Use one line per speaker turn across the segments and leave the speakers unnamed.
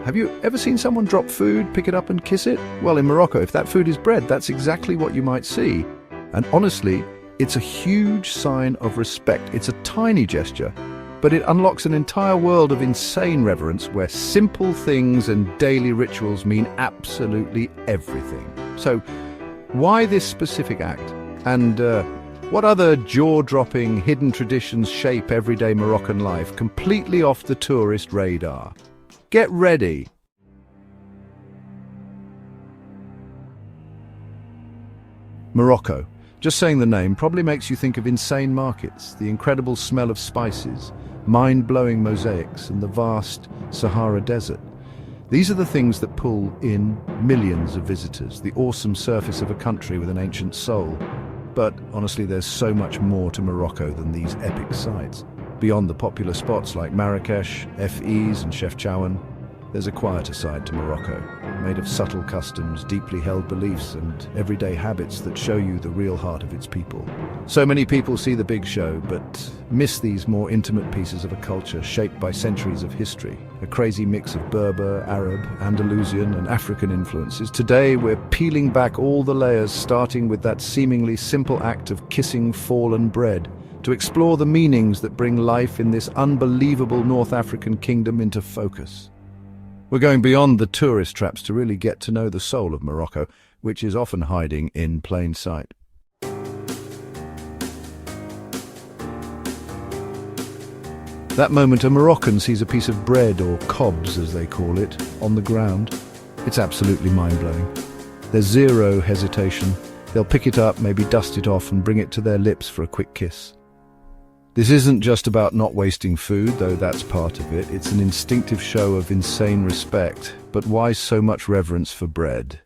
Have you ever seen someone drop food, pick it up and kiss it? Well, in Morocco, if that food is bread, that's exactly what you might see. And honestly, it's a huge sign of respect. It's a tiny gesture, but it unlocks an entire world of insane reverence where simple things and daily rituals mean absolutely everything. So, why this specific act? And what other jaw-dropping hidden traditions shape everyday Moroccan life, completely off the tourist radar? Get ready! Morocco. Just saying the name probably makes you think of insane markets, the incredible smell of spices, mind-blowing mosaics, and the vast Sahara Desert. These are the things that pull in millions of visitors, the awesome surface of a country with an ancient soul. But honestly, there's so much more to Morocco than these epic sights. Beyond the popular spots like Marrakesh, Fes and Chefchaouen, there's a quieter side to Morocco, made of subtle customs, deeply held beliefs and everyday habits that show you the real heart of its people. So many people see the big show, but miss these more intimate pieces of a culture shaped by centuries of history, a crazy mix of Berber, Arab, Andalusian and African influences. Today we're peeling back all the layers, starting with that seemingly simple act of kissing fallen bread, to explore the meanings that bring life in this unbelievable North African kingdom into focus. We're going beyond the tourist traps to really get to know the soul of Morocco, which is often hiding in plain sight. That moment a Moroccan sees a piece of bread, or cobs as they call it, on the ground, it's absolutely mind-blowing. There's zero hesitation. They'll pick it up, maybe dust it off and bring it to their lips for a quick kiss. This isn't just about not wasting food, though that's part of it. It's an instinctive show of insane respect. But why so much reverence for bread?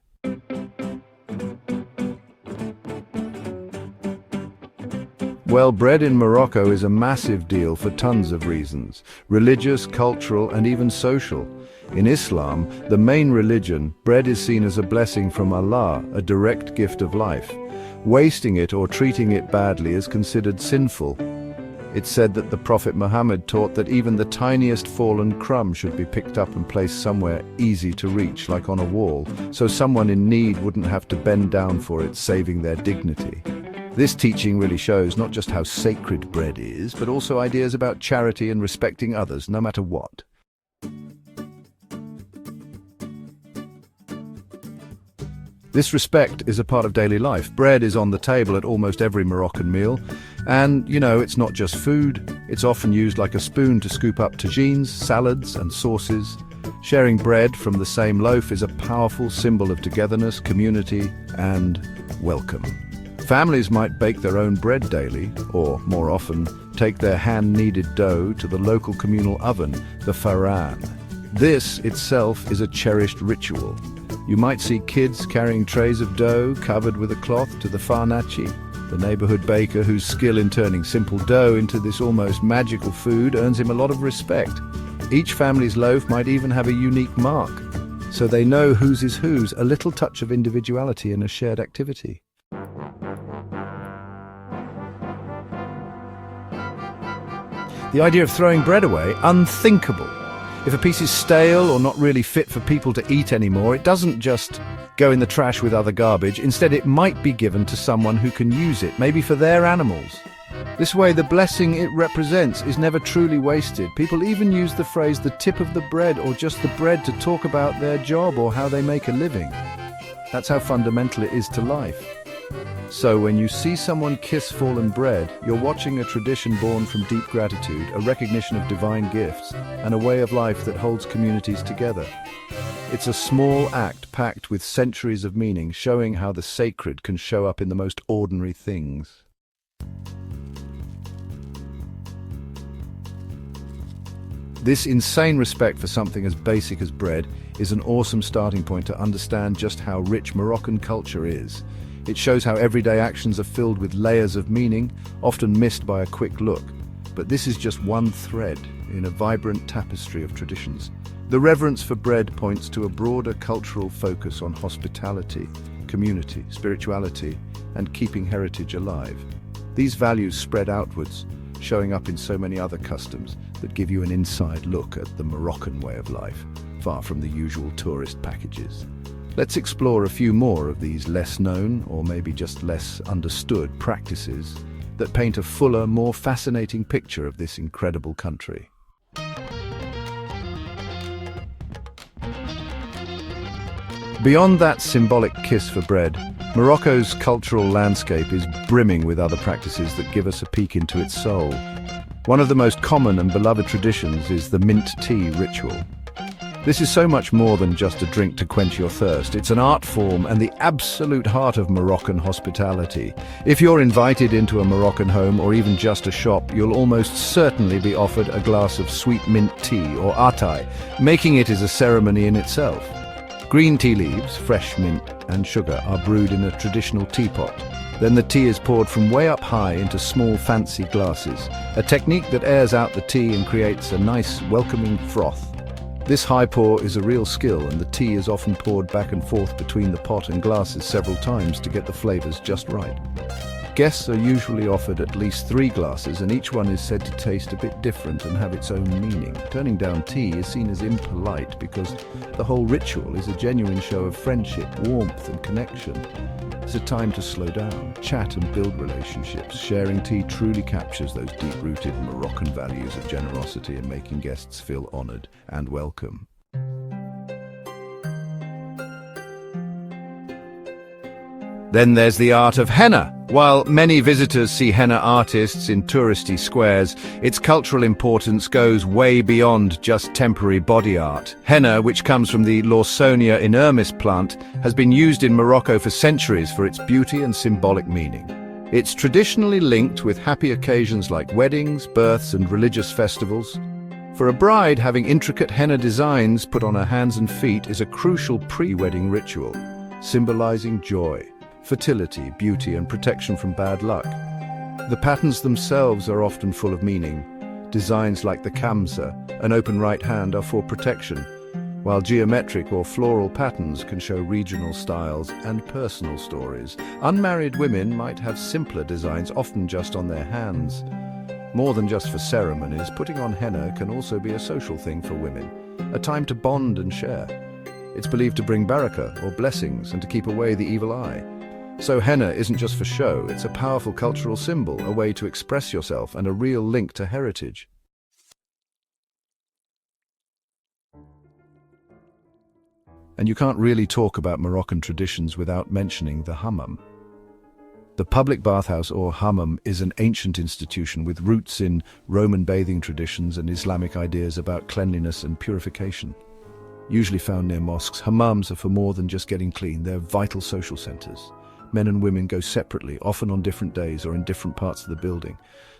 Well, bread in Morocco is a massive deal for tons of reasons. Religious, cultural, and even social. In Islam, the main religion, bread is seen as a blessing from Allah, a direct gift of life. Wasting it or treating it badly is considered sinful. It's said that the Prophet Muhammad taught that even the tiniest fallen crumb should be picked up and placed somewhere easy to reach, like on a wall, so someone in need wouldn't have to bend down for it, saving their dignity. This teaching really shows not just how sacred bread is, but also ideas about charity and respecting others, no matter what. This respect is a part of daily life. Bread is on the table at almost every Moroccan meal. And, you know, it's not just food. It's often used like a spoon to scoop up tagines, salads and sauces. Sharing bread from the same loaf is a powerful symbol of togetherness, community and welcome. Families might bake their own bread daily, or more often, take their hand-kneaded dough to the local communal oven, the faran. This itself is a cherished ritual. You might see kids carrying trays of dough covered with a cloth to the farnaci, the neighborhood baker whose skill in turning simple dough into this almost magical food earns him a lot of respect. Each family's loaf might even have a unique mark, so they know whose is whose, a little touch of individuality in a shared activity. The idea of throwing bread away, unthinkable. If a piece is stale or not really fit for people to eat anymore, it doesn't just go in the trash with other garbage. Instead, it might be given to someone who can use it, maybe for their animals. This way, the blessing it represents is never truly wasted. People even use the phrase the tip of the bread or just the bread to talk about their job or how they make a living. That's how fundamental it is to life. So when you see someone kiss fallen bread, you're watching a tradition born from deep gratitude, a recognition of divine gifts, and a way of life that holds communities together. It's a small act packed with centuries of meaning, showing how the sacred can show up in the most ordinary things. This insane respect for something as basic as bread is an awesome starting point to understand just how rich Moroccan culture is. It shows how everyday actions are filled with layers of meaning, often missed by a quick look. But this is just one thread in a vibrant tapestry of traditions. The reverence for bread points to a broader cultural focus on hospitality, community, spirituality, and keeping heritage alive. These values spread outwards, showing up in so many other customs that give you an inside look at the Moroccan way of life. far from the usual tourist packages. Let's explore a few more of these less known, or maybe just less understood, practices that paint a fuller, more fascinating picture of this incredible country. Beyond that symbolic kiss for bread, Morocco's cultural landscape is brimming with other practices that give us a peek into its soul. One of the most common and beloved traditions is the mint tea ritual. This is so much more than just a drink to quench your thirst. It's an art form and the absolute heart of Moroccan hospitality. If you're invited into a Moroccan home or even just a shop, you'll almost certainly be offered a glass of sweet mint tea or atay. Making it is a ceremony in itself. Green tea leaves, fresh mint and sugar are brewed in a traditional teapot. Then the tea is poured from way up high into small fancy glasses, a technique that airs out the tea and creates a nice welcoming froth. This high pour is a real skill, and the tea is often poured back and forth between the pot and glasses several times to get the flavors just right. Guests are usually offered at least 3 glasses, and each one is said to taste a bit different and have its own meaning. Turning down tea is seen as impolite because the whole ritual is a genuine show of friendship, warmth and connection. It's a time to slow down, chat and build relationships. Sharing tea truly captures those deep-rooted Moroccan values of generosity and making guests feel honored and welcome. Then there's the art of henna. While many visitors see henna artists in touristy squares, its cultural importance goes way beyond just temporary body art. Henna, which comes from the Lawsonia inermis plant, has been used in Morocco for centuries for its beauty and symbolic meaning. It's traditionally linked with happy occasions like weddings, births, and religious festivals. For a bride, having intricate henna designs put on her hands and feet is a crucial pre-wedding ritual, symbolizing joy, fertility, beauty, and protection from bad luck. The patterns themselves are often full of meaning. Designs like the kamsa, an open right hand, are for protection, while geometric or floral patterns can show regional styles and personal stories. Unmarried women might have simpler designs, often just on their hands. More than just for ceremonies, putting on henna can also be a social thing for women, a time to bond and share. It's believed to bring barakah, or blessings, and to keep away the evil eye. So henna isn't just for show, it's a powerful cultural symbol, a way to express yourself and a real link to heritage. And you can't really talk about Moroccan traditions without mentioning the hammam. The public bathhouse, or hammam, is an ancient institution with roots in Roman bathing traditions and Islamic ideas about cleanliness and purification. Usually found near mosques, hammams are for more than just getting clean, they're vital social centers. Men and women go separately, often on different days or in different parts of the building.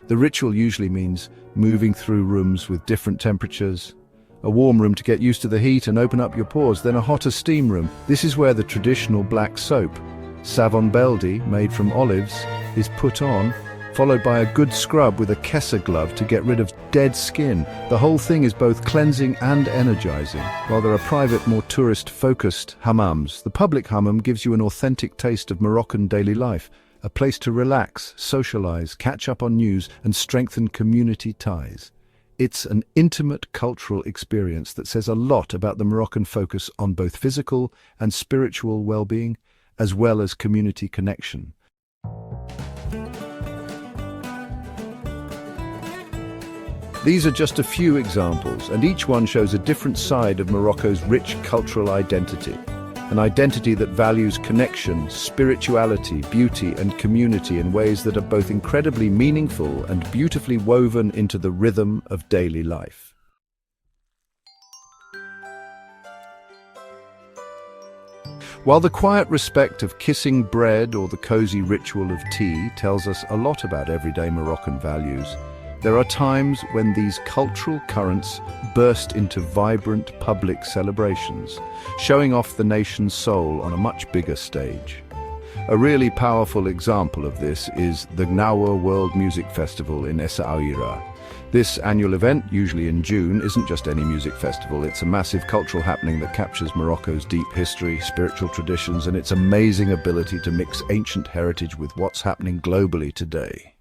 The ritual usually means moving through rooms with different temperatures. A warm room to get used to the heat and open up your pores, then a hotter steam room. This is where the traditional black soap, savon beldi, made from olives, is put on, followed by a good scrub with a kessa glove to get rid of dead skin. The whole thing is both cleansing and energizing. While there are private, more tourist-focused hammams, the public hammam gives you an authentic taste of Moroccan daily life, a place to relax, socialize, catch up on news, and strengthen community ties. It's an intimate cultural experience that says a lot about the Moroccan focus on both physical and spiritual well-being, as well as community connection. These are just a few examples, and each one shows a different side of Morocco's rich cultural identity. An identity that values connection, spirituality, beauty, and community in ways that are both incredibly meaningful and beautifully woven into the rhythm of daily life. While the quiet respect of kissing bread or the cozy ritual of tea tells us a lot about everyday Moroccan values, there are times when these cultural currents burst into vibrant public celebrations, showing off the nation's soul on a much bigger stage. A really powerful example of this is the Gnaoua World Music Festival in Essaouira. This annual event, usually in June, isn't just any music festival, it's a massive cultural happening that captures Morocco's deep history, spiritual traditions, and its amazing ability to mix ancient heritage with what's happening globally today.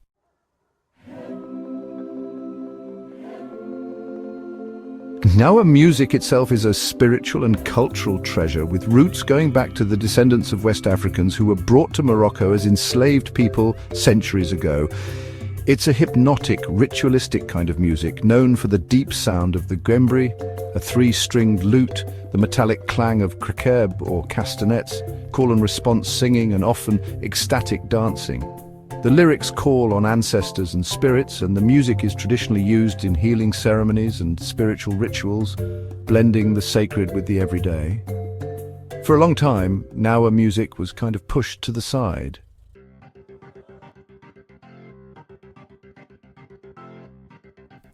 Gnaoua music itself is a spiritual and cultural treasure with roots going back to the descendants of West Africans who were brought to Morocco as enslaved people centuries ago. It's a hypnotic, ritualistic kind of music, known for the deep sound of the gembri, a three-stringed lute, the metallic clang of krekeb or castanets, call and response singing, and often ecstatic dancing. The lyrics call on ancestors and spirits, and the music is traditionally used in healing ceremonies and spiritual rituals, blending the sacred with the everyday. For a long time, Gnaoua music was kind of pushed to the side.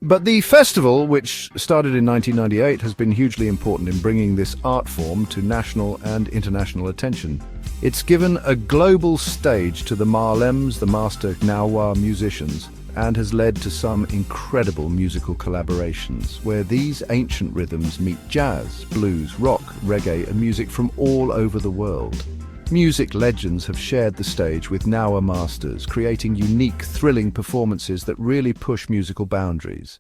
But the festival, which started in 1998, has been hugely important in bringing this art form to national and international attention. It's given a global stage to the Malems, the master Gnaoua musicians, and has led to some incredible musical collaborations, where these ancient rhythms meet jazz, blues, rock, reggae, and music from all over the world. Music legends have shared the stage with Gnaoua masters, creating unique, thrilling performances that really push musical boundaries.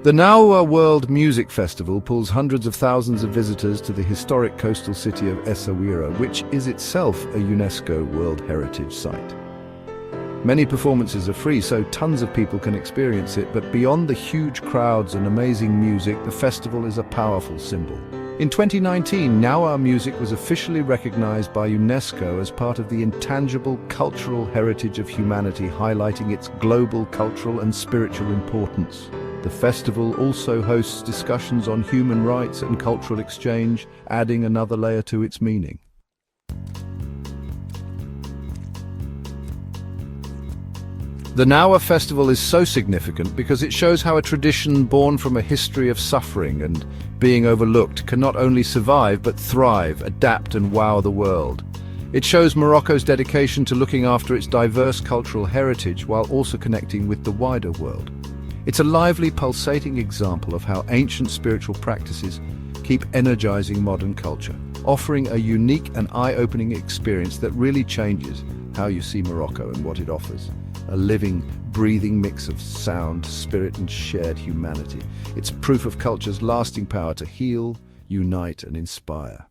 The Gnaoua World Music Festival pulls hundreds of thousands of visitors to the historic coastal city of Essaouira, which is itself a UNESCO World Heritage Site. Many performances are free, so tons of people can experience it, but beyond the huge crowds and amazing music, the festival is a powerful symbol. In 2019, Gnaoua music was officially recognized by UNESCO as part of the intangible cultural heritage of humanity, highlighting its global cultural and spiritual importance. The festival also hosts discussions on human rights and cultural exchange, adding another layer to its meaning. The Gnaoua festival is so significant because it shows how a tradition born from a history of suffering and being overlooked can not only survive but thrive, adapt and wow the world. It shows Morocco's dedication to looking after its diverse cultural heritage while also connecting with the wider world. It's a lively, pulsating example of how ancient spiritual practices keep energizing modern culture, offering a unique and eye-opening experience that really changes how you see Morocco and what it offers. A living, breathing mix of sound, spirit and shared humanity. It's proof of culture's lasting power to heal, unite and inspire.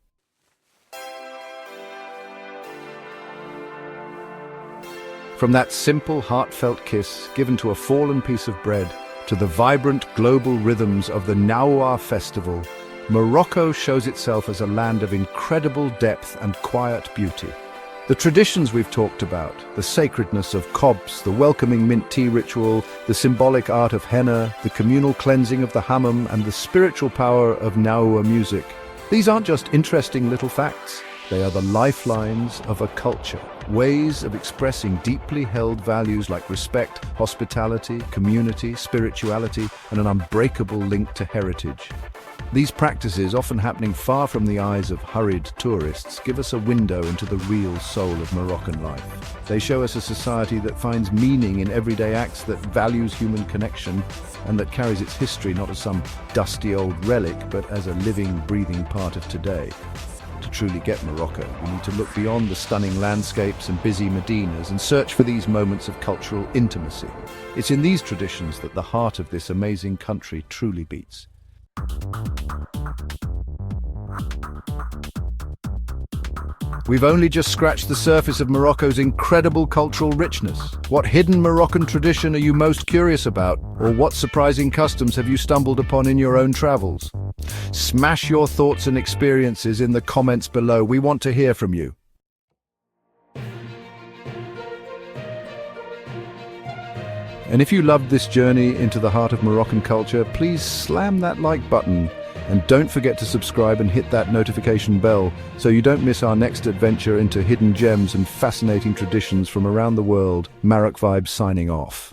From that simple, heartfelt kiss given to a fallen piece of bread to the vibrant global rhythms of the Gnaoua festival, Morocco shows itself as a land of incredible depth and quiet beauty. The traditions we've talked about, the sacredness of kobs, the welcoming mint tea ritual, the symbolic art of henna, the communal cleansing of the hammam, and the spiritual power of Gnaoua music. These aren't just interesting little facts. They are the lifelines of a culture, ways of expressing deeply held values like respect, hospitality, community, spirituality, and an unbreakable link to heritage. These practices, often happening far from the eyes of hurried tourists, give us a window into the real soul of Moroccan life. They show us a society that finds meaning in everyday acts, that values human connection, and that carries its history not as some dusty old relic, but as a living, breathing part of today. To truly get Morocco, we need to look beyond the stunning landscapes and busy medinas and search for these moments of cultural intimacy. It's in these traditions that the heart of this amazing country truly beats. We've only just scratched the surface of Morocco's incredible cultural richness. What hidden Moroccan tradition are you most curious about? Or what surprising customs have you stumbled upon in your own travels? Smash your thoughts and experiences in the comments below. We want to hear from you. And if you loved this journey into the heart of Moroccan culture, please slam that like button. And don't forget to subscribe and hit that notification bell so you don't miss our next adventure into hidden gems and fascinating traditions from around the world. MarocVibe signing off.